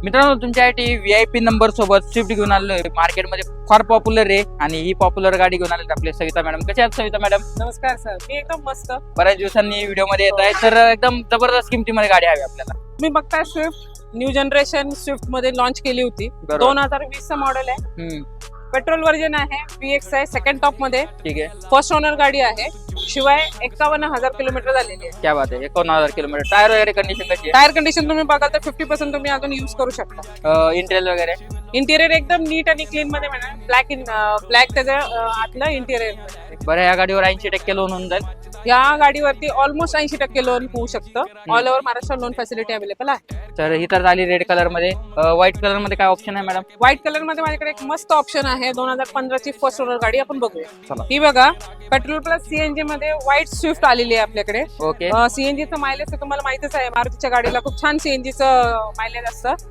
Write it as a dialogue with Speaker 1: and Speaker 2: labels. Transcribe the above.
Speaker 1: मित्रांनो तुमच्यासाठी VIP number सोबत स्विफ्ट घेऊन आलोय. मार्केटमध्ये फार पॉप्युलर आहे आणि ही पॉप्युलर गाडी घेऊन आले आपले सविता मॅडम. कशा आहात सविता मॅडम?
Speaker 2: नमस्कार सर, मी एकदम मस्त.
Speaker 1: बऱ्याच दिवसांनी व्हिडिओ मध्ये येत आहे, तर एकदम जबरदस्त किमतीमध्ये गाडी हवी आपल्याला.
Speaker 2: तुम्ही बघताय स्विफ्ट न्यू जनरेशन स्विफ्ट मध्ये लॉन्च केली होती.
Speaker 1: बरोबर.
Speaker 2: 2020 चं मॉडेल आहे. पेट्रोल व्हर्जन आहे. VX आहे सेकंड टॉप मध्ये.
Speaker 1: ठीक आहे.
Speaker 2: फर्स्ट ओनर गाडी आहे. शिवाय 51,000 किलोमीटर झालेली आहे.
Speaker 1: क्या बात आहे. 51,000 किलोमीटर. टायर वगैरे कंडिशन कशी आहे?
Speaker 2: टायर कंडिशन तुम्ही बघाल तर 50% तुम्ही अजून युज करू शकता.
Speaker 1: इंटेरियर वगैरे
Speaker 2: इंटिरियर एकदम नीट आणि क्लीन मध्ये मिळणार. ब्लॅक त्याचं आतलं इंटिरियर.
Speaker 1: बरं, या गाडीवर 80% लोन होऊन जाईल.
Speaker 2: या गाडीवरती ऑलमोस्ट 80% लोन होऊ शकतं. All over Maharashtra loan facility available आहे.
Speaker 1: तर ही तर झाली रेड कलर मध्ये. व्हाईट कलर मध्ये काय ऑप्शन आहे मॅडम?
Speaker 2: व्हाईट कलर मध्ये माझ्याकडे एक मस्त ऑप्शन आहे. 2015 ची फर्स्ट ओनर गाडी आपण बघूया.
Speaker 1: चला.
Speaker 2: ही बघा, पेट्रोल प्लस CNG मध्ये व्हाईट स्विफ्ट आलेली आहे आपल्याकडे.
Speaker 1: ओके.
Speaker 2: CNG चं मायलेज तुम्हाला माहितच आहे. मारुतीच्या गाडीला खूप छान CNG चं मायलेज असतं.